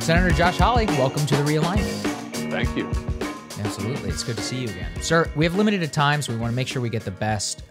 Senator Josh Hawley, welcome to the Realignment. Thank you. Absolutely. It's good to see you again. Sir, we have limited time, so we want to make sure we get the best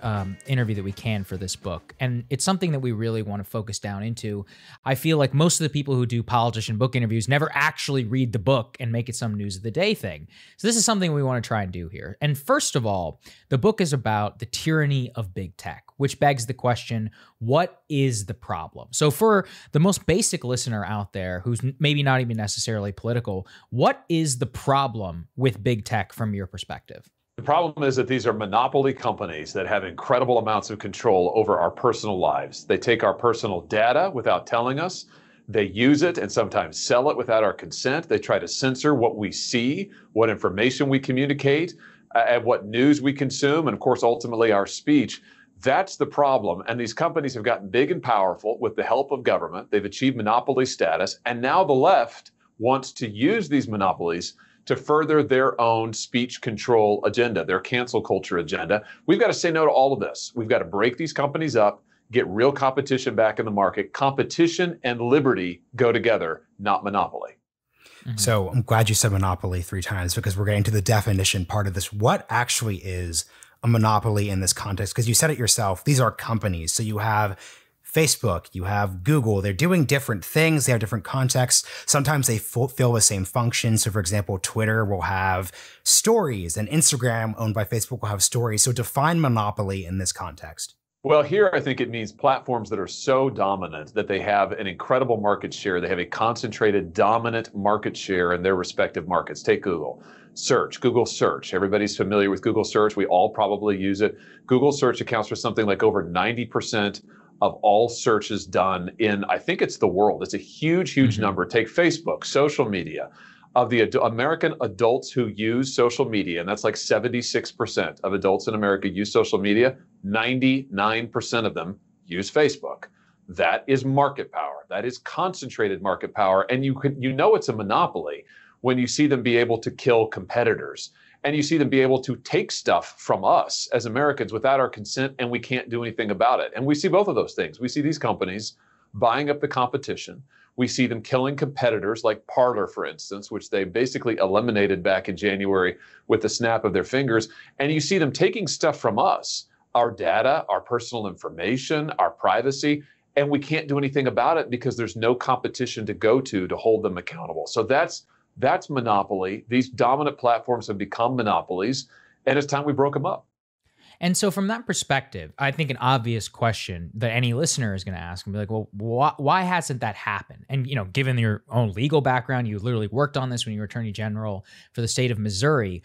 interview that we can for this book. And it's something that we really want to focus down into. I feel like most of the people who do politician book interviews never actually read the book and make it some news of the day thing. So this is something we want to try and do here. And first of all, the book is about the tyranny of big tech, which begs the question, what is the problem? So for the most basic listener out there who's maybe not even necessarily political, what is the problem with big tech from your perspective? The problem is that these are monopoly companies that have incredible amounts of control over our personal lives. They take our personal data without telling us. They use it and sometimes sell it without our consent. They try to censor what we see, what information we communicate, and what news we consume, and of course, ultimately our speech. That's the problem. And these companies have gotten big and powerful with the help of government. They've achieved monopoly status. And now the left wants to use these monopolies to further their own speech control agenda, their cancel culture agenda. We've got to say no to all of this. We've got to break these companies up, get real competition back in the market. Competition and liberty go together, not monopoly. Mm-hmm. So I'm glad you said monopoly 3 times, because we're getting to the definition part of this. What actually is a monopoly in this context? Because you said it yourself, these are companies. So you have Facebook, you have Google, they're doing different things. They have different contexts. Sometimes they fulfill the same function. So for example, Twitter will have stories, and Instagram, owned by Facebook, will have stories. So define monopoly in this context. Well, here I think it means platforms that are so dominant that they have an incredible market share. They have a concentrated, dominant market share in their respective markets. Take Google. Search, Google Search. Everybody's familiar with Google Search. We all probably use it. Google Search accounts for something like over 90% of all searches done in, I think it's the world. It's a huge, huge number. Take Facebook, social media. Of the American adults who use social media, and that's like 76% of adults in America use social media, 99% of them use Facebook. That is market power. That is concentrated market power. And you know it's a monopoly when you see them be able to kill competitors, and you see them be able to take stuff from us as Americans without our consent, and we can't do anything about it. And we see both of those things. We see these companies buying up the competition. We see them killing competitors like Parler, for instance, which they basically eliminated back in January with the snap of their fingers. And you see them taking stuff from us, our data, our personal information, our privacy, and we can't do anything about it because there's no competition to go to hold them accountable. So that's monopoly. These dominant platforms have become monopolies, and it's time we broke them up. And so from that perspective, I think an obvious question that any listener is going to ask and be like, well, why hasn't that happened? And, you know, given your own legal background, you literally worked on this when you were Attorney General for the state of Missouri.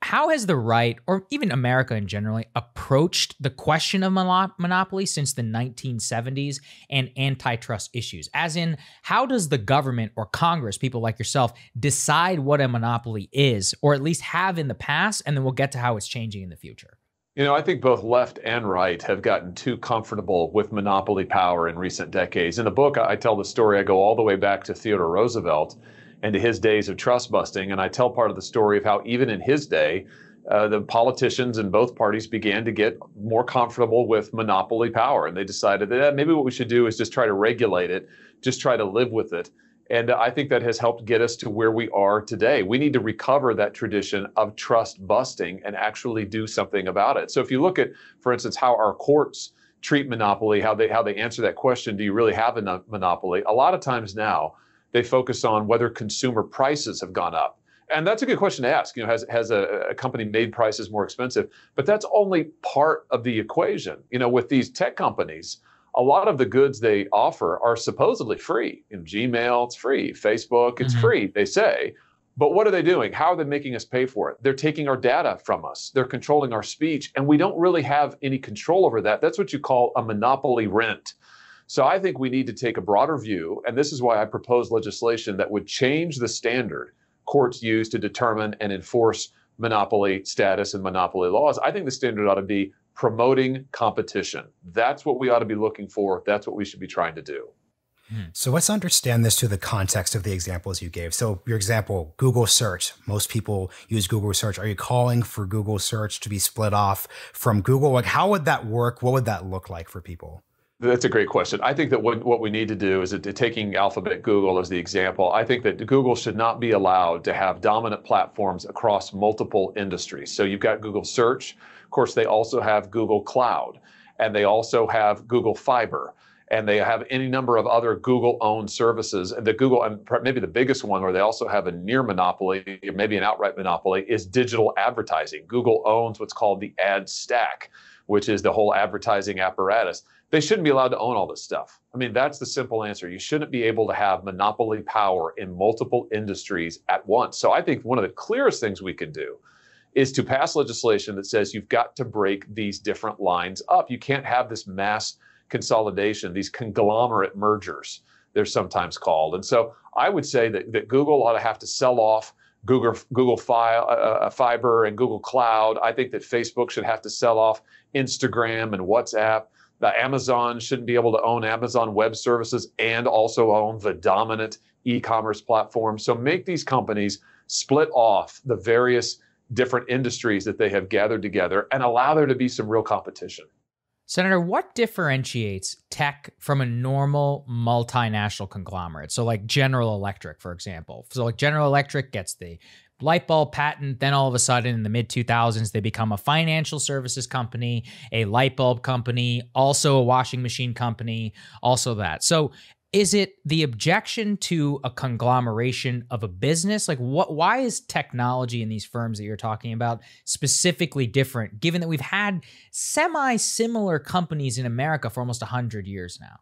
How has the right, or even America in general, approached the question of monopoly since the 1970s and antitrust issues? As in, how does the government or Congress, people like yourself, decide what a monopoly is, or at least have in the past, and then we'll get to how it's changing in the future? You know, I think both left and right have gotten too comfortable with monopoly power in recent decades. In the book, I tell the story. I go all the way back to Theodore Roosevelt and to his days of trust busting. And I tell part of the story of how even in his day, the politicians in both parties began to get more comfortable with monopoly power. And they decided that maybe what we should do is just try to regulate it, just try to live with it. And I think that has helped get us to where we are today. We need to recover that tradition of trust busting and actually do something about it. So if you look at, for instance, how our courts treat monopoly, how they answer that question, do you really have a monopoly? A lot of times now, they focus on whether consumer prices have gone up. And that's a good question to ask. You know, has a company made prices more expensive? But that's only part of the equation. You know, with these tech companies, a lot of the goods they offer are supposedly free. In Gmail, it's free. Facebook, it's free, they say. But what are they doing? How are they making us pay for it? They're taking our data from us. They're controlling our speech, and we don't really have any control over that. That's what you call a monopoly rent. So I think we need to take a broader view, and this is why I propose legislation that would change the standard courts use to determine and enforce monopoly status and monopoly laws. I think the standard ought to be promoting competition. That's what we ought to be looking for. That's what we should be trying to do. So let's understand this to the context of the examples you gave. So your example, Google search. Most people use Google search. Are you calling for Google search to be split off from Google? Like, how would that work? What would that look like for people? That's a great question. I think that what we need to do is that, taking Alphabet Google as the example, I think that Google should not be allowed to have dominant platforms across multiple industries. So you've got Google Search. Of course, they also have Google Cloud, and they also have Google Fiber, and they have any number of other Google-owned services. And maybe the biggest one where they also have a near monopoly, maybe an outright monopoly, is digital advertising. Google owns what's called the ad stack, which is the whole advertising apparatus. They shouldn't be allowed to own all this stuff. I mean, that's the simple answer. You shouldn't be able to have monopoly power in multiple industries at once. So I think one of the clearest things we can do is to pass legislation that says you've got to break these different lines up. You can't have this mass consolidation, these conglomerate mergers, they're sometimes called. And so I would say that Google ought to have to sell off Google Fiber and Google Cloud. I think that Facebook should have to sell off Instagram and WhatsApp. Amazon shouldn't be able to own Amazon Web Services and also own the dominant e-commerce platform. So make these companies split off the various different industries that they have gathered together and allow there to be some real competition. Senator, what differentiates tech from a normal multinational conglomerate? So like General Electric, for example. So like General Electric gets the light bulb patent, then all of a sudden in the mid-2000s, they become a financial services company, a light bulb company, also a washing machine company, also that. So is it the objection to a conglomeration of a business? Like why is technology in these firms that you're talking about specifically different, given that we've had semi-similar companies in America for almost 100 years now?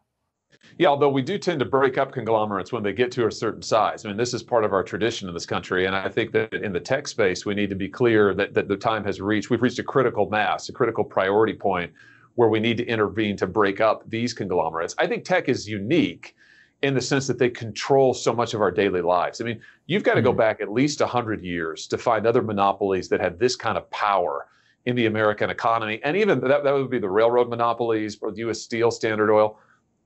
Yeah, although we do tend to break up conglomerates when they get to a certain size. I mean, this is part of our tradition in this country. And I think that in the tech space, we need to be clear that the time has we've reached a critical mass, a critical priority point where we need to intervene to break up these conglomerates. I think tech is unique in the sense that they control so much of our daily lives. I mean, you've got to go back at least 100 years to find other monopolies that had this kind of power in the American economy. And even that would be the railroad monopolies or the U.S. Steel, Standard Oil.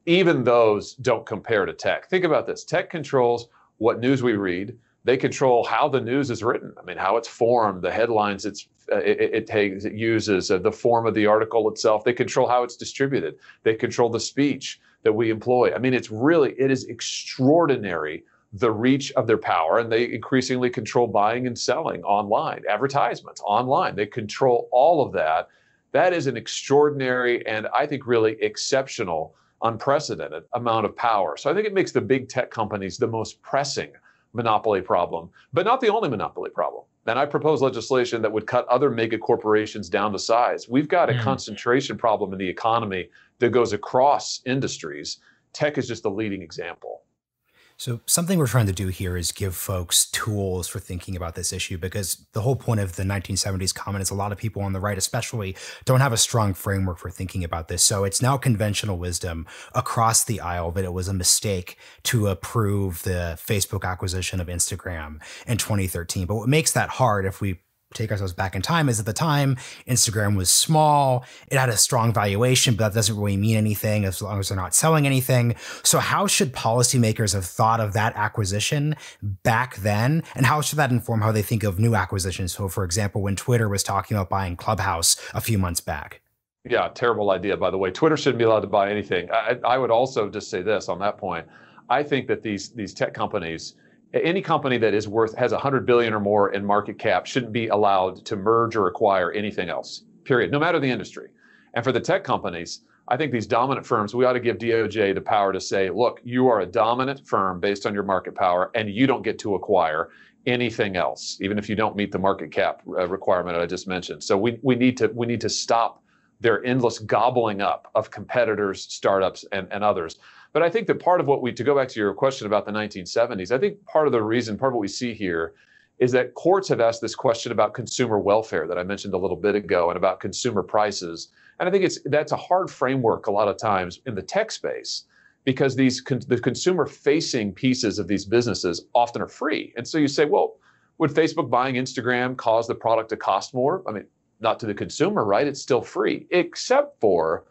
Even those don't compare to tech. Think about this. Tech controls what news we read. They control how the news is written. I mean, how it's formed, the headlines it uses, the form of the article itself. They control how it's distributed. They control the speech that we employ. I mean, it is extraordinary, the reach of their power, and they increasingly control buying and selling online, advertisements online. They control all of that. That is an extraordinary and I think really exceptional, unprecedented amount of power. So I think it makes the big tech companies the most pressing monopoly problem, but not the only monopoly problem. And I propose legislation that would cut other mega corporations down to size. We've got a concentration problem in the economy that goes across industries. Tech is just the leading example. So something we're trying to do here is give folks tools for thinking about this issue, because the whole point of the 1970s comment is a lot of people on the right especially don't have a strong framework for thinking about this. So it's now conventional wisdom across the aisle that it was a mistake to approve the Facebook acquisition of Instagram in 2013. But what makes that hard, if we take ourselves back in time, is at the time Instagram was small, it had a strong valuation, but that doesn't really mean anything as long as they're not selling anything. So how should policymakers have thought of that acquisition back then, and how should that inform how they think of new acquisitions? So for example, when Twitter was talking about buying Clubhouse a few months back. Yeah, terrible idea, by the way. Twitter shouldn't be allowed to buy anything. I would also just say this on that point. I think that these tech companies, any company that has $100 billion or more in market cap, shouldn't be allowed to merge or acquire anything else, period, no matter the industry. And for the tech companies, I think these dominant firms, we ought to give DOJ the power to say, look, you are a dominant firm based on your market power, and you don't get to acquire anything else, even if you don't meet the market cap requirement I just mentioned. So we need to stop their endless gobbling up of competitors, startups, and others. But I think that part of to go back to your question about the 1970s, I think part of what we see here is that courts have asked this question about consumer welfare that I mentioned a little bit ago and about consumer prices. And I think that's a hard framework a lot of times in the tech space, because the consumer-facing pieces of these businesses often are free. And so you say, well, would Facebook buying Instagram cause the product to cost more? I mean, not to the consumer, right? It's still free, except for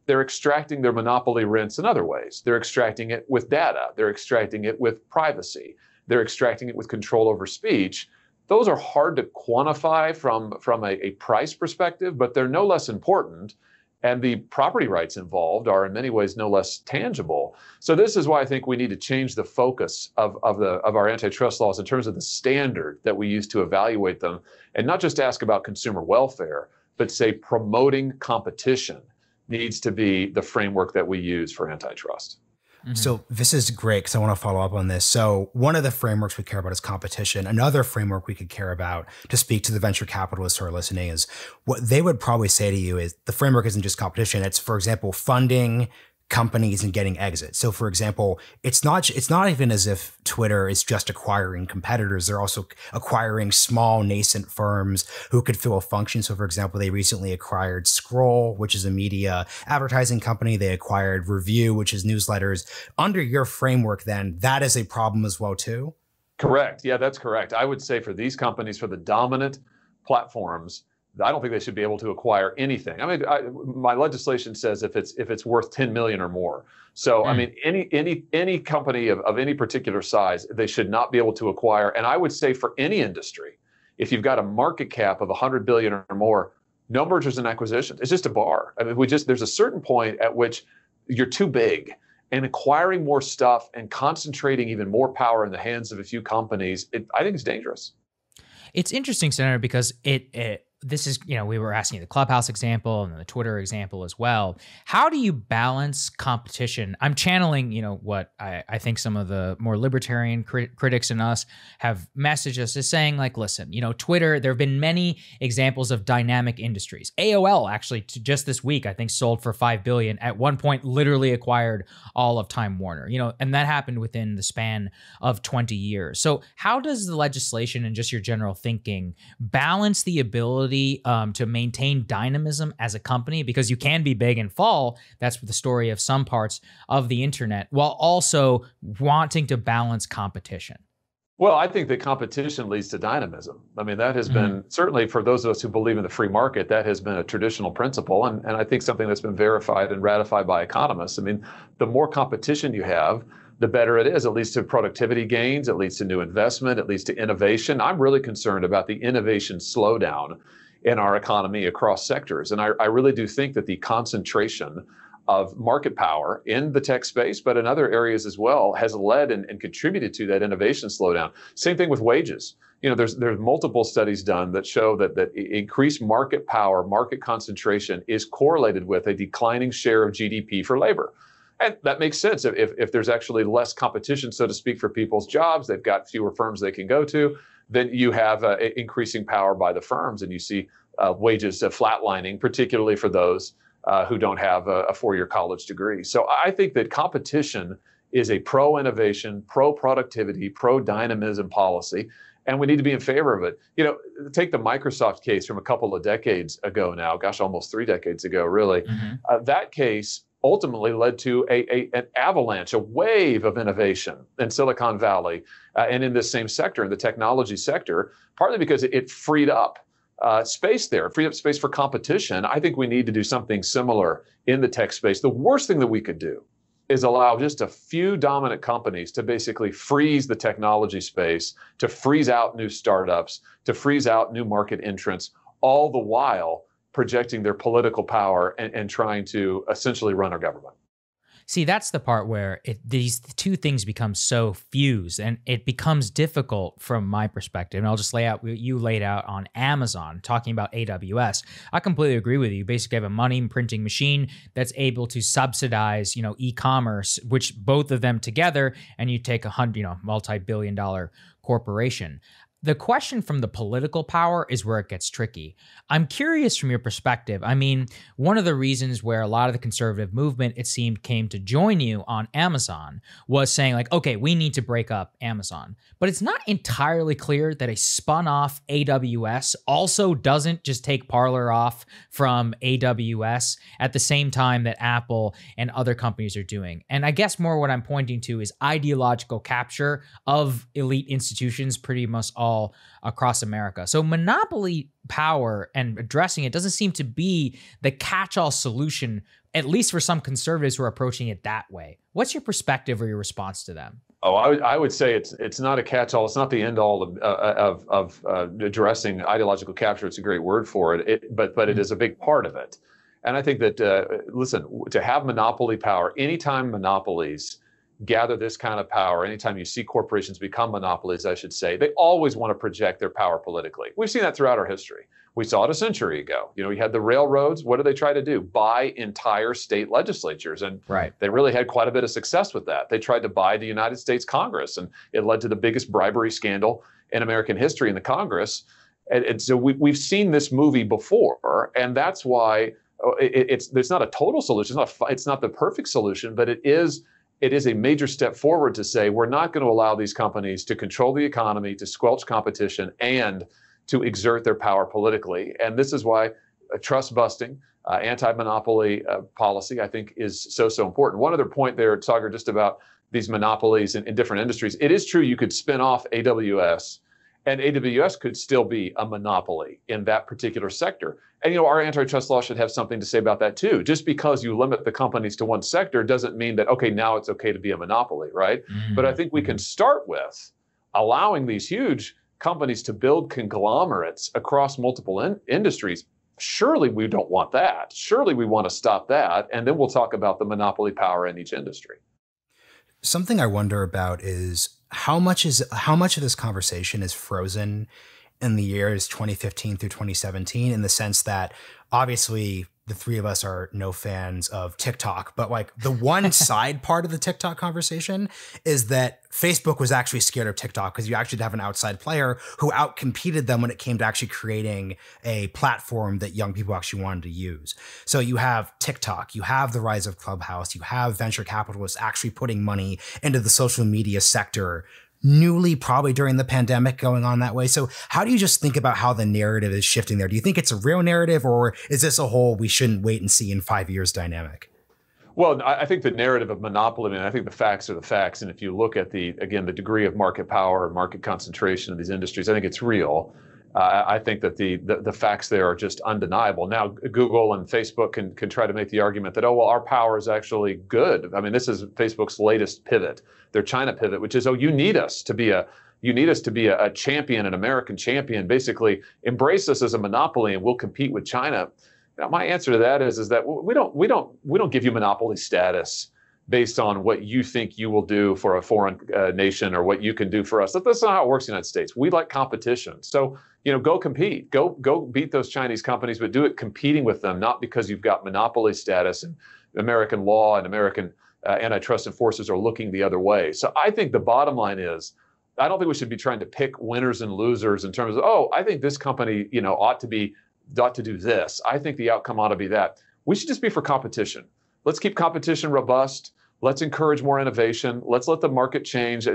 they're extracting their monopoly rents in other ways. They're extracting it with data. They're extracting it with privacy. They're extracting it with control over speech. Those are hard to quantify from a price perspective, but they're no less important. And the property rights involved are in many ways no less tangible. So this is why I think we need to change the focus of our antitrust laws in terms of the standard that we use to evaluate them, and not just ask about consumer welfare, but say promoting competition needs to be the framework that we use for antitrust. Mm-hmm. So this is great because I want to follow up on this. So one of the frameworks we care about is competition. Another framework we could care about, to speak to the venture capitalists who are listening, is what they would probably say to you is the framework isn't just competition. It's, for example, funding companies and getting exits. So for example, it's not even as if Twitter is just acquiring competitors. They're also acquiring small nascent firms who could fill a function. So for example, they recently acquired Scroll, which is a media advertising company. They acquired Review, which is newsletters. Under your framework, then, that is a problem as well too? Correct. Yeah, that's correct. I would say for these companies, for the dominant platforms, I don't think they should be able to acquire anything. I mean, my legislation says if it's worth 10 million or more. So I mean, any company of any particular size, they should not be able to acquire. And I would say for any industry, if you've got a market cap of 100 billion or more, no mergers and acquisitions. It's just a bar. I mean, there's a certain point at which you're too big, and acquiring more stuff and concentrating even more power in the hands of a few companies, I think it's dangerous. It's interesting, Senator, because this is, we were asking the Clubhouse example and the Twitter example as well. How do you balance competition? I'm channeling, what I think some of the more libertarian critics in us have messaged us, is saying, like, listen, Twitter, there have been many examples of dynamic industries. AOL actually just this week, I think, sold for $5 billion. At one point, literally acquired all of Time Warner, and that happened within the span of 20 years. So how does the legislation and just your general thinking balance the ability to maintain dynamism as a company, because you can be big and fall, that's the story of some parts of the internet, while also wanting to balance competition? Well, I think that competition leads to dynamism. I mean, that has been, certainly for those of us who believe in the free market, that has been a traditional principle, and I think something that's been verified and ratified by economists. I mean, the more competition you have, the better it is. It leads to productivity gains, it leads to new investment, it leads to innovation. I'm really concerned about the innovation slowdown in our economy across sectors. And I really do think that the concentration of market power in the tech space, but in other areas as well, has led and contributed to that innovation slowdown. Same thing with wages. There's multiple studies done that show that increased market power, market concentration is correlated with a declining share of GDP for labor. And that makes sense. If there's actually less competition, so to speak, for people's jobs, they've got fewer firms they can go to, then you have increasing power by the firms, and you see wages flatlining, particularly for those who don't have a four-year college degree. So I think that competition is a pro-innovation, pro-productivity, pro-dynamism policy, and we need to be in favor of it. Take the Microsoft case from a couple of decades ago now, gosh, almost 3 decades ago, really. That case ultimately led to an avalanche, a wave of innovation in Silicon Valley and in this same sector, in the technology sector, partly because it freed up space there, freed up space for competition. I think we need to do something similar in the tech space. The worst thing that we could do is allow just a few dominant companies to basically freeze the technology space, to freeze out new startups, to freeze out new market entrants, all the while projecting their political power and trying to essentially run our government. See, that's the part where these two things become so fused, and it becomes difficult from my perspective. And I'll just lay out what you laid out on Amazon, talking about AWS. I completely agree with you. You basically have a money printing machine that's able to subsidize, e-commerce, which both of them together, and you take a multi-billion-dollar corporation. The question from the political power is where it gets tricky. I'm curious from your perspective. I mean, one of the reasons where a lot of the conservative movement, it seemed, came to join you on Amazon was saying, like, okay, we need to break up Amazon. But it's not entirely clear that a spun off AWS also doesn't just take Parler off from AWS at the same time that Apple and other companies are doing. And I guess more what I'm pointing to is ideological capture of elite institutions pretty much all across America. So monopoly power and addressing it doesn't seem to be the catch-all solution, at least for some conservatives who are approaching it that way. What's your perspective or your response to them? Oh, I would say it's not a catch-all. It's not the end-all of addressing ideological capture. It's a great word for it. But it is a big part of it. And I think that, listen, to have monopoly power, anytime monopolies gather this kind of power, anytime you see corporations become monopolies, I should say, they always want to project their power politically. We've seen that throughout our history. We saw it a century ago. You know, we had the railroads. What did they try to do? Buy entire state legislatures. And they really had quite a bit of success with that. They tried to buy the United States Congress, and it led to the biggest bribery scandal in American history in the Congress. And so we've seen this movie before, and that's why it's not a total solution. It's not the perfect solution, but it is a major step forward to say we're not going to allow these companies to control the economy, to squelch competition, and to exert their power politically. And this is why trust busting, anti-monopoly policy, I think, is so important. One other point there, Sagar, just about these monopolies in different industries. It is true you could spin off AWS, and AWS could still be a monopoly in that particular sector. And, you know, our antitrust law should have something to say about that too. Just because you limit the companies to one sector doesn't mean that, okay, now it's okay to be a monopoly, right? But I think we can start with allowing these huge companies to build conglomerates across multiple industries. Surely we don't want that. Surely we want to stop that. And then we'll talk about the monopoly power in each industry. Something I wonder about is how much of this conversation is frozen in the years 2015 through 2017, in the sense that obviously the three of us are no fans of TikTok, but like the one side part of the TikTok conversation is that Facebook was actually scared of TikTok because you actually have an outside player who outcompeted them when it came to actually creating a platform that young people actually wanted to use. So you have TikTok, you have the rise of Clubhouse, you have venture capitalists actually putting money into the social media sector newly, probably during the pandemic, going on that way. So how do you just think about how the narrative is shifting there? Do you think it's a real narrative, or is this a whole we shouldn't wait and see in 5 years dynamic? Well, I think the narrative of monopoly, I mean, I think the facts are the facts. And if you look at the degree of market power and market concentration of these industries, I think it's real. I think that the facts there are just undeniable. Now, Google and Facebook can try to make the argument that, oh, well, our power is actually good. I mean, this is Facebook's latest pivot, their China pivot, which is, oh, you need us to be a champion, an American champion. Basically, embrace us as a monopoly, and we'll compete with China. Now, my answer to that is that we don't give you monopoly status based on what you think you will do for a foreign nation or what you can do for us. That's not how it works in the United States. We like competition. So, you know, go compete, go beat those Chinese companies, but do it competing with them, not because you've got monopoly status and American law and American antitrust enforcers are looking the other way. So I think the bottom line is, I don't think we should be trying to pick winners and losers in terms of, oh, I think this company, you know, ought to do this. I think the outcome ought to be that. We should just be for competition. Let's keep competition robust. Let's encourage more innovation. Let's let the market change.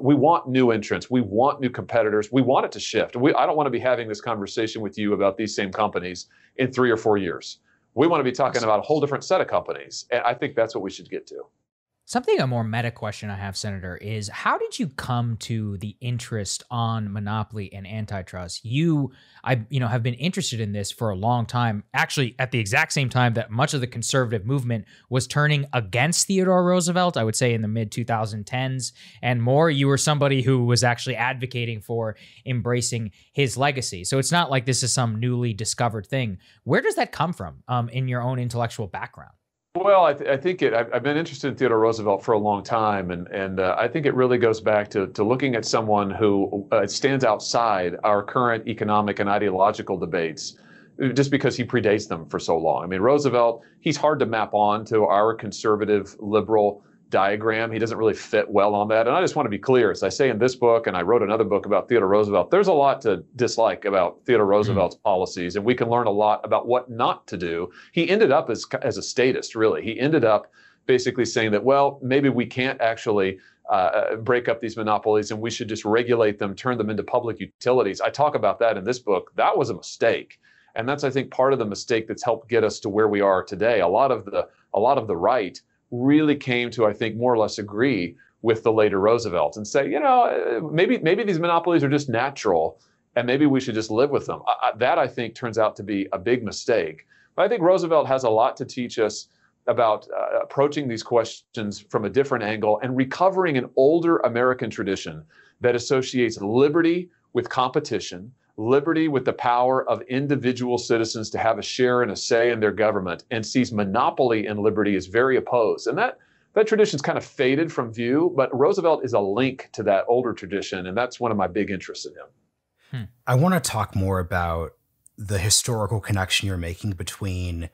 We want new entrants. We want new competitors. We want it to shift. I don't want to be having this conversation with you about these same companies in 3 or 4 years. We want to be talking about a whole different set of companies. And I think that's what we should get to. Something, a more meta question I have, Senator, is how did you come to the interest on monopoly and antitrust? Have been interested in this for a long time, actually at the exact same time that much of the conservative movement was turning against Theodore Roosevelt, I would say in the mid 2010s and more. You were somebody who was actually advocating for embracing his legacy. So it's not like this is some newly discovered thing. Where does that come from in your own intellectual background? Well, I think I've been interested in Theodore Roosevelt for a long time, and I think it really goes back to looking at someone who stands outside our current economic and ideological debates, just because he predates them for so long. I mean, Roosevelt, he's hard to map on to our conservative liberal diagram. He doesn't really fit well on that. And I just want to be clear, as I say in this book, and I wrote another book about Theodore Roosevelt, there's a lot to dislike about Theodore Roosevelt's policies, and we can learn a lot about what not to do. He ended up as a statist, really. He ended up basically saying that, well, maybe we can't actually break up these monopolies and we should just regulate them, turn them into public utilities. I talk about that in this book. That was a mistake. And that's, I think, part of the mistake that's helped get us to where we are today. A lot of the right really came to, I think, more or less agree with the later Roosevelt and say, you know, maybe these monopolies are just natural and maybe we should just live with them. That, I think, turns out to be a big mistake. But I think Roosevelt has a lot to teach us about approaching these questions from a different angle and recovering an older American tradition that associates liberty with competition, liberty with the power of individual citizens to have a share and a say in their government, and sees monopoly and liberty as very opposed. And that tradition's kind of faded from view, but Roosevelt is a link to that older tradition, and that's one of my big interests in him. I want to talk more about the historical connection you're making between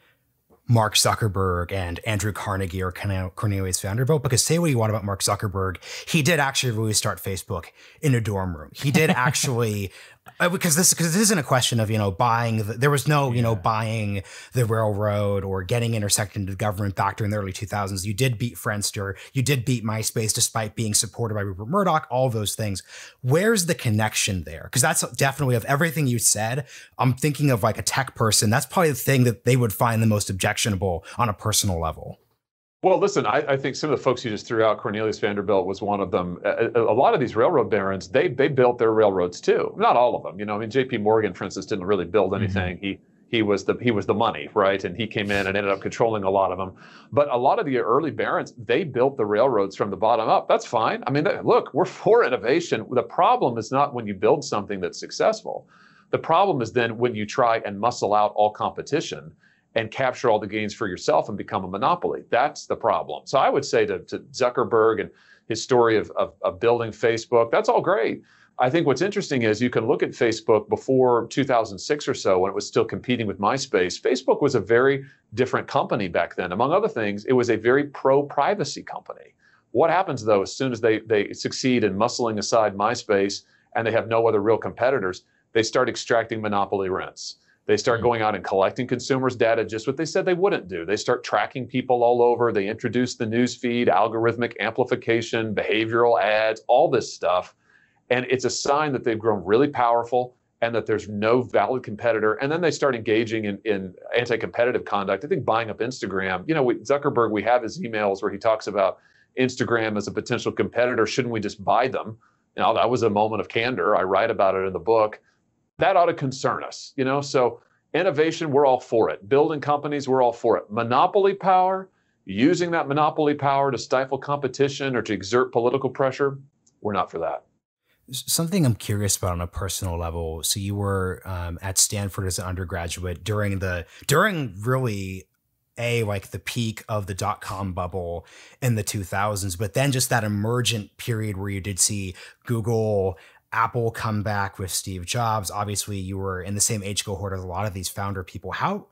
Mark Zuckerberg and Andrew Carnegie, or Cornelius Vanderbilt, because say what you want about Mark Zuckerberg, he did actually really start Facebook in a dorm room. He did actually, because this isn't a question of, buying, there was no, buying the railroad or getting intersected into government back during the early 2000s. You did beat Friendster. You did beat MySpace despite being supported by Rupert Murdoch, all those things. Where's the connection there? Because that's definitely, of everything you said, I'm thinking of like a tech person. That's probably the thing that they would find the most objectionable on a personal level. Well, listen, I think some of the folks you just threw out, Cornelius Vanderbilt was one of them. A lot of these railroad barons, they built their railroads too. Not all of them. J.P. Morgan, for instance, didn't really build anything. Mm-hmm. He was the money, right? And he came in and ended up controlling a lot of them. But a lot of the early barons, they built the railroads from the bottom up. That's fine. I mean, look, we're for innovation. The problem is not when you build something that's successful. The problem is then when you try and muscle out all competition and capture all the gains for yourself and become a monopoly. That's the problem. So I would say to Zuckerberg and his story of building Facebook, that's all great. I think what's interesting is you can look at Facebook before 2006 or so, when it was still competing with MySpace. Facebook was a very different company back then. Among other things, it was a very pro-privacy company. What happens, though, as soon as they succeed in muscling aside MySpace and they have no other real competitors, they start extracting monopoly rents. They start going out and collecting consumers' data, just what they said they wouldn't do. They start tracking people all over. They introduce the news feed, algorithmic amplification, behavioral ads, all this stuff. And it's a sign that they've grown really powerful and that there's no valid competitor. And then they start engaging in anti-competitive conduct. I think buying up Instagram, Zuckerberg, we have his emails where he talks about Instagram as a potential competitor. Shouldn't we just buy them? That was a moment of candor. I write about it in the book. That ought to concern us, So innovation, we're all for it. Building companies, we're all for it. Monopoly power, using that monopoly power to stifle competition or to exert political pressure, we're not for that. Something I'm curious about on a personal level. So you were at Stanford as an undergraduate during really like the peak of the dot-com bubble in the 2000s, but then just that emergent period where you did see Google, Apple come back with Steve Jobs. Obviously, you were in the same age cohort as a lot of these founder people. How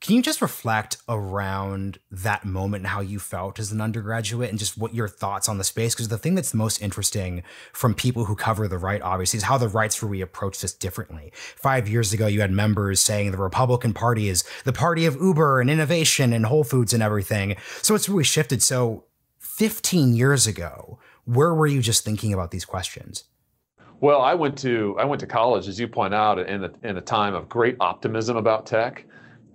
can you just reflect around that moment and how you felt as an undergraduate and just what your thoughts on the space? Because the thing that's most interesting from people who cover the right, obviously, is how the right's really approach this differently. 5 years ago, you had members saying the Republican Party is the party of Uber and innovation and Whole Foods and everything. So it's really shifted. So 15 years ago, where were you just thinking about these questions? Well, I went to college, as you point out, in a time of great optimism about tech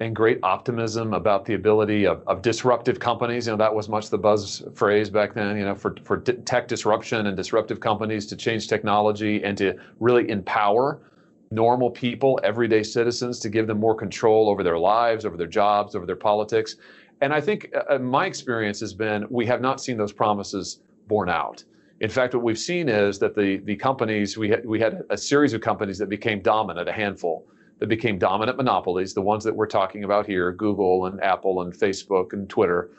and great optimism about the ability of disruptive companies. That was much the buzz phrase back then, for tech disruption and disruptive companies to change technology and to really empower normal people, everyday citizens, to give them more control over their lives, over their jobs, over their politics. And I think my experience has been we have not seen those promises borne out. In fact, what we've seen is that the companies, we had a series of companies that became dominant, a handful, that became dominant monopolies, the ones that we're talking about here, Google and Apple and Facebook and Twitter.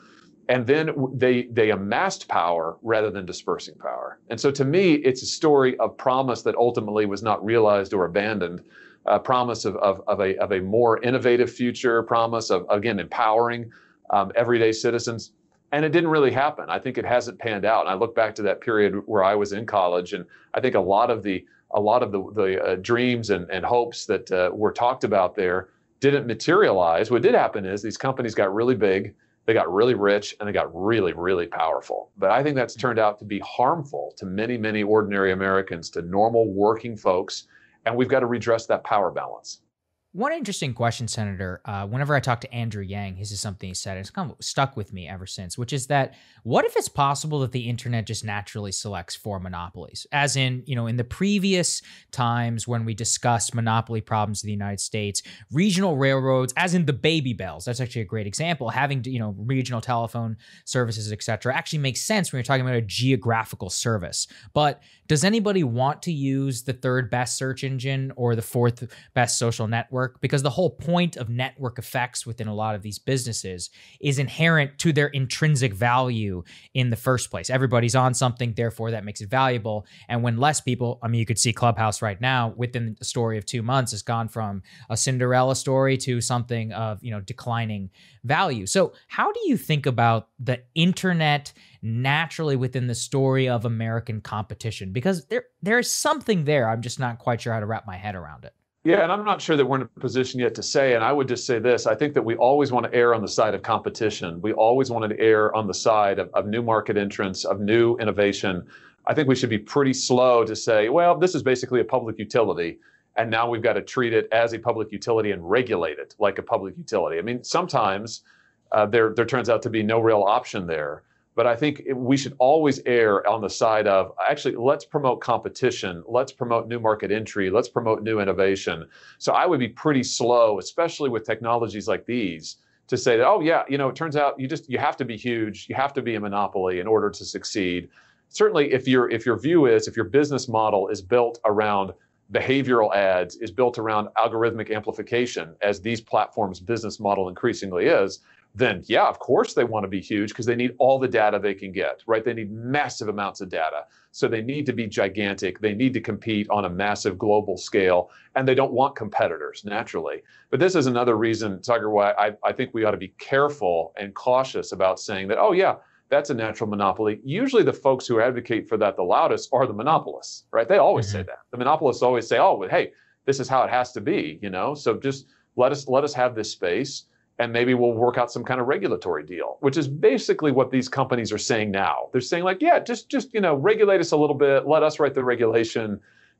And then they amassed power rather than dispersing power. And so to me, it's a story of promise that ultimately was not realized or abandoned, a promise of a more innovative future, promise of, again, empowering everyday citizens. And it didn't really happen. I think it hasn't panned out. And I look back to that period where I was in college, and I think a lot of the dreams and hopes that were talked about there didn't materialize. What did happen is these companies got really big, they got really rich, and they got really, really powerful. But I think that's turned out to be harmful to many, many ordinary Americans, to normal working folks, and we've got to redress that power balance. One interesting question, Senator. Whenever I talk to Andrew Yang, this is something he said. It's kind of stuck with me ever since, which is that what if it's possible that the internet just naturally selects for monopolies? As in, in the previous times when we discussed monopoly problems in the United States, regional railroads, as in the baby bells, that's actually a great example, having regional telephone services, et cetera, actually makes sense when you're talking about a geographical service. But does anybody want to use the third best search engine or the fourth best social network? Because the whole point of network effects within a lot of these businesses is inherent to their intrinsic value in the first place. Everybody's on something, therefore that makes it valuable. And when less people, you could see Clubhouse right now within the story of 2 months has gone from a Cinderella story to something of, declining value. So how do you think about the internet naturally within the story of American competition? Because there's something there. I'm just not quite sure how to wrap my head around it. Yeah, and I'm not sure that we're in a position yet to say, and I would just say this, I think that we always want to err on the side of competition. We always want to err on the side of new market entrants, of new innovation. I think we should be pretty slow to say, well, this is basically a public utility, and now we've got to treat it as a public utility and regulate it like a public utility. Sometimes there turns out to be no real option there. But I think we should always err on the side of, actually, let's promote competition. Let's promote new market entry. Let's promote new innovation. So I would be pretty slow, especially with technologies like these, to say that, oh, yeah, it turns out you have to be huge. You have to be a monopoly in order to succeed. Certainly, if your business model is built around behavioral ads, is built around algorithmic amplification, as these platforms' business model increasingly is, then yeah, of course they want to be huge because they need all the data they can get, right? They need massive amounts of data. So they need to be gigantic. They need to compete on a massive global scale, and they don't want competitors naturally. But this is another reason, Tucker, why I think we ought to be careful and cautious about saying that, oh yeah, that's a natural monopoly. Usually the folks who advocate for that the loudest are the monopolists, right? They always say that. The monopolists always say, oh, hey, this is how it has to be, So just let us have this space. And maybe we'll work out some kind of regulatory deal, which is basically what these companies are saying now. They're saying like, yeah, just regulate us a little bit, let us write the regulation,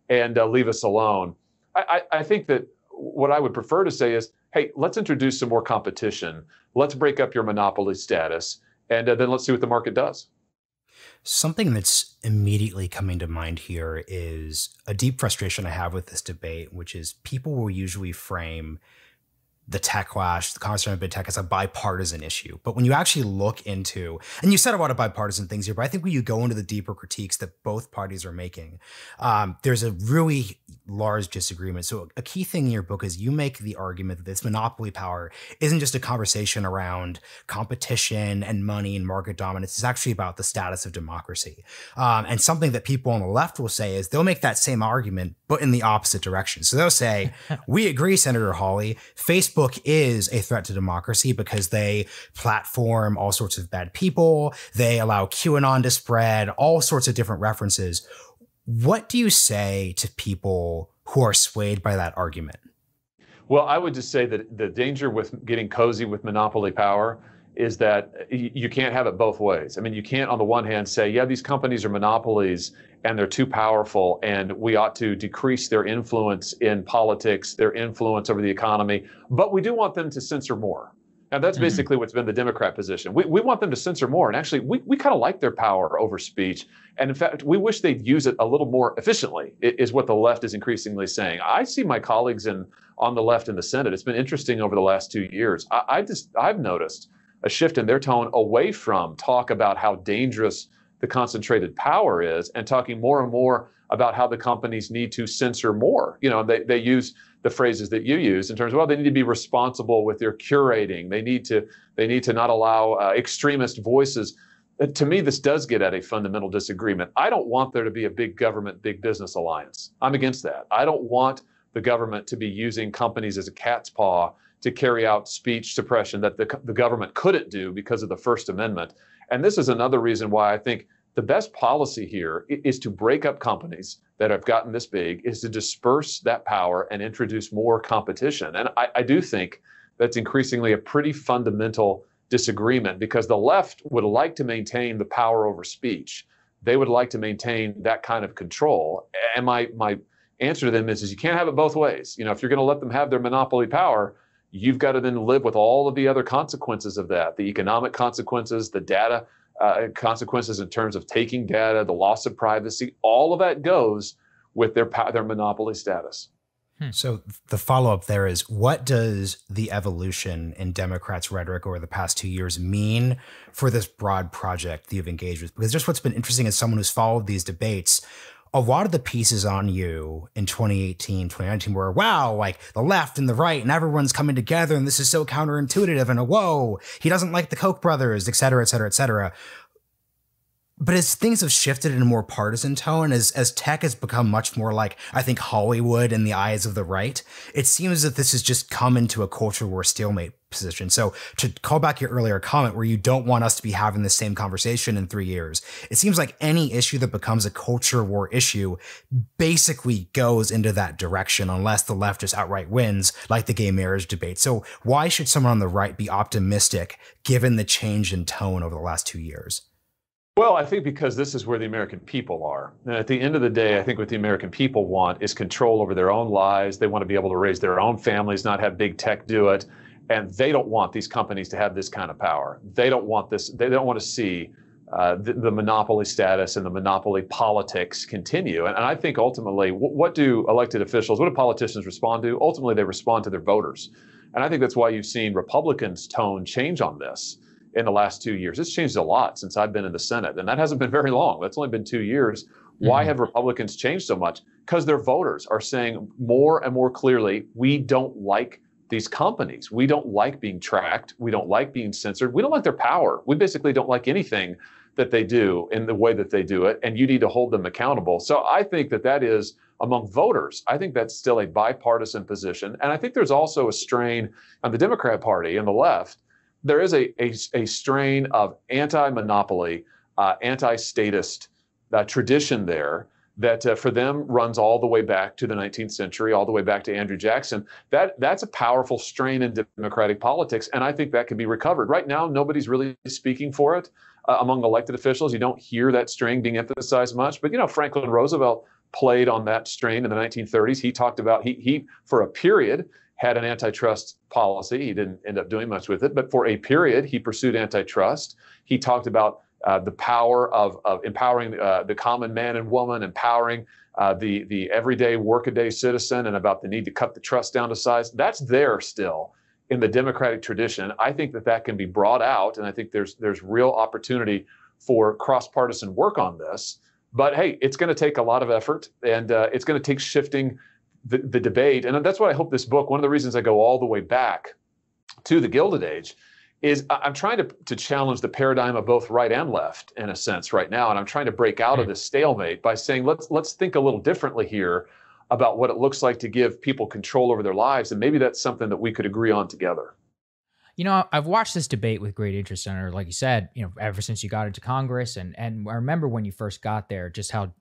and leave us alone. I think that what I would prefer to say is, hey, let's introduce some more competition. Let's break up your monopoly status, and then let's see what the market does. Something that's immediately coming to mind here is a deep frustration I have with this debate, which is people will usually frame the techlash, the conversation of big tech, as a bipartisan issue. But when you actually look into, and you said a lot of bipartisan things here, but I think when you go into the deeper critiques that both parties are making, there's a really large disagreement. So a key thing in your book is you make the argument that this monopoly power isn't just a conversation around competition and money and market dominance. It's actually about the status of democracy. And something that people on the left will say is they'll make that same argument, but in the opposite direction. So they'll say, we agree, Senator Hawley, Facebook is a threat to democracy because they platform all sorts of bad people. They allow QAnon to spread, all sorts of different references. What do you say to people who are swayed by that argument? Well, I would just say that the danger with getting cozy with monopoly power is that you can't have it both ways. You can't on the one hand say, yeah, these companies are monopolies and they're too powerful and we ought to decrease their influence in politics, their influence over the economy, but we do want them to censor more. Now, that's basically what's been the Democrat position. We want them to censor more. And actually, we kind of like their power over speech. And in fact, we wish they'd use it a little more efficiently, is what the left is increasingly saying. I see my colleagues on the left in the Senate. It's been interesting over the last 2 years. I've noticed a shift in their tone away from talk about how dangerous the concentrated power is and talking more and more about how the companies need to censor more. They use the phrases that you use in terms of, well, they need to be responsible with their curating. They need to not allow extremist voices. To me, this does get at a fundamental disagreement. I don't want there to be a big government, big business alliance. I'm against that. I don't want the government to be using companies as a cat's paw to carry out speech suppression that the government couldn't do because of the First Amendment. And this is another reason why I think the best policy here is to break up companies that have gotten this big, is to disperse that power and introduce more competition. And I do think that's increasingly a pretty fundamental disagreement because the left would like to maintain the power over speech. They would like to maintain that kind of control. And my answer to them is you can't have it both ways. If you're going to let them have their monopoly power, you've got to then live with all of the other consequences of that, the economic consequences, the data consequences in terms of taking data, the loss of privacy. All of that goes with their monopoly status. So the follow-up there is, what does the evolution in Democrats' rhetoric over the past 2 years mean for this broad project that you've engaged with? Because just what's been interesting as someone who's followed these debates, a lot of the pieces on you in 2018, 2019 were, wow, like the left and the right and everyone's coming together and this is so counterintuitive and whoa, he doesn't like the Koch brothers, et cetera, et cetera, et cetera. But as things have shifted in a more partisan tone, as tech has become much more like, I think, Hollywood in the eyes of the right, it seems that this has just come into a culture war stalemate position. So to call back your earlier comment where you don't want us to be having the same conversation in 3 years, it seems like any issue that becomes a culture war issue basically goes into that direction unless the left just outright wins, like the gay marriage debate. So why should someone on the right be optimistic given the change in tone over the last 2 years? Well, I think because this is where the American people are. And at the end of the day, I think what the American people want is control over their own lives. They want to be able to raise their own families, not have big tech do it. And they don't want these companies to have this kind of power. They don't want this. They don't want to see the monopoly status and the monopoly politics continue. And I think ultimately, what do elected officials, what do politicians respond to? Ultimately, they respond to their voters. And I think that's why you've seen Republicans' tone change on this in the last 2 years. It's changed a lot since I've been in the Senate, and that hasn't been very long. That's only been 2 years. Why have Republicans changed so much? Because their voters are saying more and more clearly, we don't like these companies. We don't like being tracked. We don't like being censored. We don't like their power. We basically don't like anything that they do in the way that they do it, and you need to hold them accountable. So I think that is among voters. I think that's still a bipartisan position. And I think there's also a strain on the Democrat Party and the left. There is a strain of anti-monopoly, anti-statist tradition there that for them runs all the way back to the 19th century, all the way back to Andrew Jackson. That's a powerful strain in democratic politics, and I think that can be recovered. Right now, nobody's really speaking for it among elected officials. You don't hear that strain being emphasized much, but Franklin Roosevelt played on that strain in the 1930s. He talked about, he for a period, had an antitrust policy. He didn't end up doing much with it, but for a period, he pursued antitrust. He talked about the power of empowering the common man and woman, empowering the everyday workaday citizen, and about the need to cut the trust down to size. That's there still in the democratic tradition. I think that can be brought out, and I think there's real opportunity for cross-partisan work on this. But hey, it's going to take a lot of effort, and it's going to take shifting the debate. And that's why I hope this book, one of the reasons I go all the way back to the Gilded Age, is I'm trying to challenge the paradigm of both right and left in a sense right now. And I'm trying to break out of this stalemate by saying, let's think a little differently here about what it looks like to give people control over their lives. And maybe that's something that we could agree on together. I've watched this debate with great interest, Senator, like you said, ever since you got into Congress. And I remember when you first got there, just how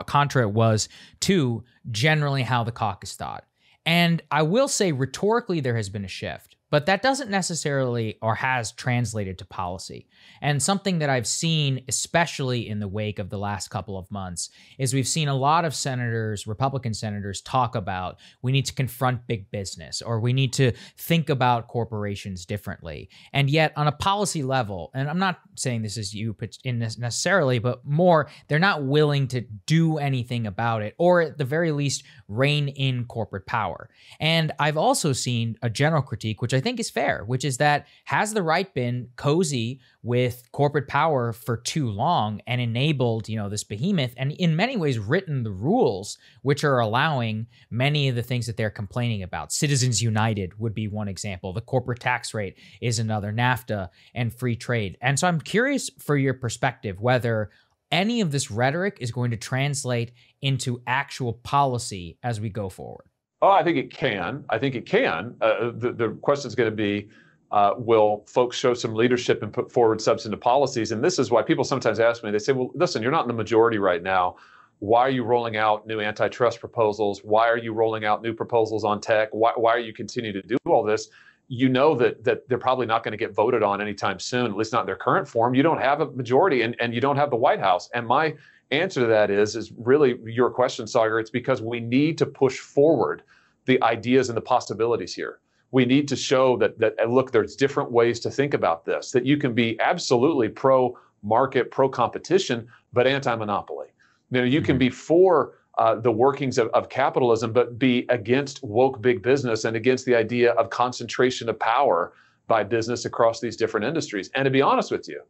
contra it was to generally how the caucus thought. And I will say rhetorically there has been a shift, but that doesn't necessarily or has translated to policy. And something that I've seen, especially in the wake of the last couple of months, is we've seen a lot of senators, Republican senators, talk about we need to confront big business or we need to think about corporations differently. And yet on a policy level, and I'm not saying this is you in this necessarily, but more, they're not willing to do anything about it, or at the very least, rein in corporate power. And I've also seen a general critique, which I think is fair, which is that has the right been cozy with corporate power for too long and enabled, this behemoth, and in many ways written the rules which are allowing many of the things that they're complaining about. Citizens United would be one example. The corporate tax rate is another, NAFTA and free trade. And so I'm curious for your perspective, whether any of this rhetoric is going to translate into actual policy as we go forward. Oh, I think it can. The question is going to be, will folks show some leadership and put forward substantive policies? And this is why people sometimes ask me, they say, well, listen, you're not in the majority right now. Why are you rolling out new antitrust proposals? Why are you rolling out new proposals on tech? Why are you continuing to do all this? You know that they're probably not going to get voted on anytime soon, at least not in their current form. You don't have a majority and you don't have the White House. And my answer to that is really your question, Sagar. It's because we need to push forward the ideas and the possibilities here. We need to show that look, there's different ways to think about this, that you can be absolutely pro-market, pro-competition, but anti-monopoly. You can be for the workings of capitalism, but be against woke big business and against the idea of concentration of power by business across these different industries. And to be honest with you,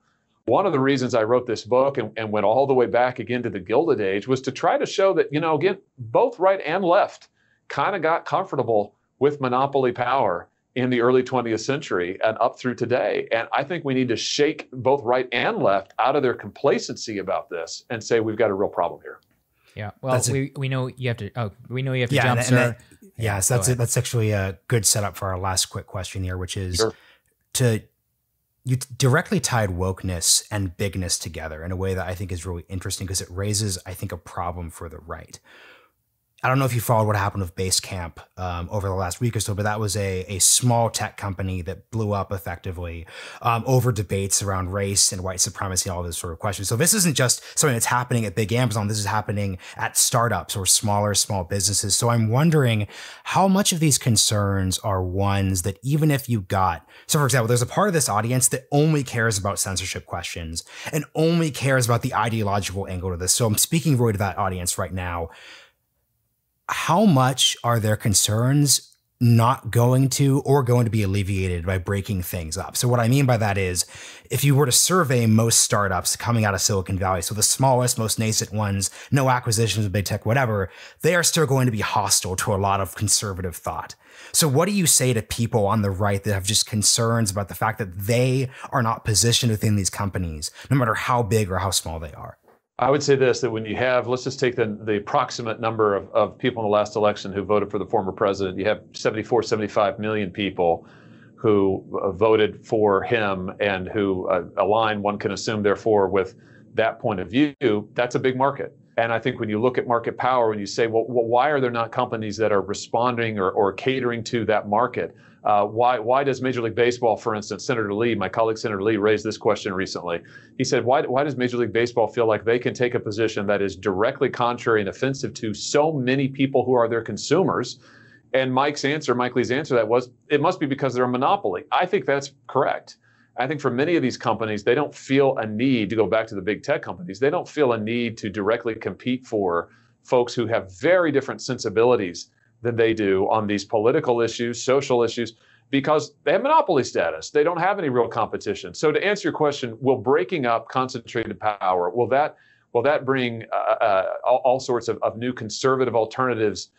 one of the reasons I wrote this book and went all the way back again to the Gilded Age was to try to show that, again, both right and left kind of got comfortable with monopoly power in the early 20th century and up through today. And I think we need to shake both right and left out of their complacency about this and say we've got a real problem here. Yeah. Well, we know you have to. Oh, we know you have to jump, sir. So that's actually a good setup for our last quick question here, which is you directly tied wokeness and bigness together in a way that I think is really interesting because it raises, I think, a problem for the right. I don't know if you followed what happened with Basecamp over the last week or so, but that was a small tech company that blew up effectively over debates around race and white supremacy, all this sort of questions. So this isn't just something that's happening at big Amazon. This is happening at startups or small businesses. So I'm wondering how much of these concerns are ones that even if you got, so for example, there's a part of this audience that only cares about censorship questions and only cares about the ideological angle to this. So I'm speaking really to that audience right now. How much are their concerns not going to or going to be alleviated by breaking things up? So what I mean by that is if you were to survey most startups coming out of Silicon Valley, so the smallest, most nascent ones, no acquisitions of big tech, whatever, they are still going to be hostile to a lot of conservative thought. So what do you say to people on the right that have just concerns about the fact that they are not positioned within these companies, no matter how big or how small they are? I would say this, that when you have, let's just take the approximate number of people in the last election who voted for the former president, you have 74, 75 million people who voted for him and who align, one can assume, therefore, with that point of view. That's a big market. And I think when you look at market power, when you say, well, why are there not companies that are responding or catering to that market? Why does Major League Baseball, for instance, Senator Lee, my colleague Senator Lee, raised this question recently. He said, why does Major League Baseball feel like they can take a position that is directly contrary and offensive to so many people who are their consumers? And Mike Lee's answer to that was, it must be because they're a monopoly. I think that's correct. I think for many of these companies, they don't feel a need, to go back to the big tech companies, they don't feel a need to directly compete for folks who have very different sensibilities than they do on these political issues, social issues, because they have monopoly status. They don't have any real competition. So to answer your question, will breaking up concentrated power, will that bring all sorts of new conservative alternatives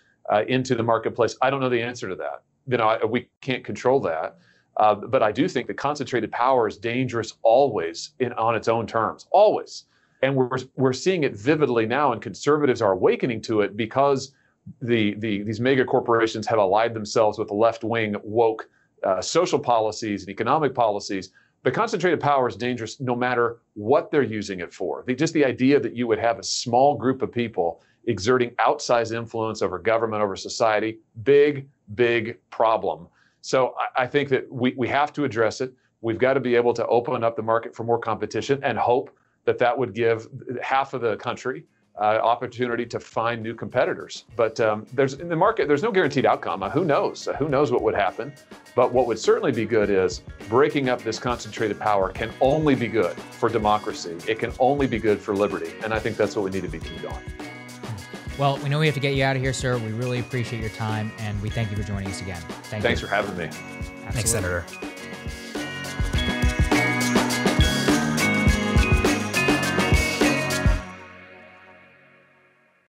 into the marketplace? I don't know the answer to that. We can't control that. But I do think that concentrated power is dangerous always on its own terms, always. And we're seeing it vividly now, and conservatives are awakening to it because these mega corporations have allied themselves with the left-wing woke social policies and economic policies. But concentrated power is dangerous no matter what they're using it for. Just the idea that you would have a small group of people exerting outsized influence over government, over society, big problem. So I think that we have to address it. We've got to be able to open up the market for more competition and hope that would give half of the country opportunity to find new competitors. But in the market, there's no guaranteed outcome. Who knows? Who knows what would happen? But what would certainly be good is breaking up this concentrated power can only be good for democracy. It can only be good for liberty. And I think that's what we need to be keyed on. Well, we know we have to get you out of here, sir. We really appreciate your time, and we thank you for joining us again. Thanks for having me. Absolutely. Thanks, Senator.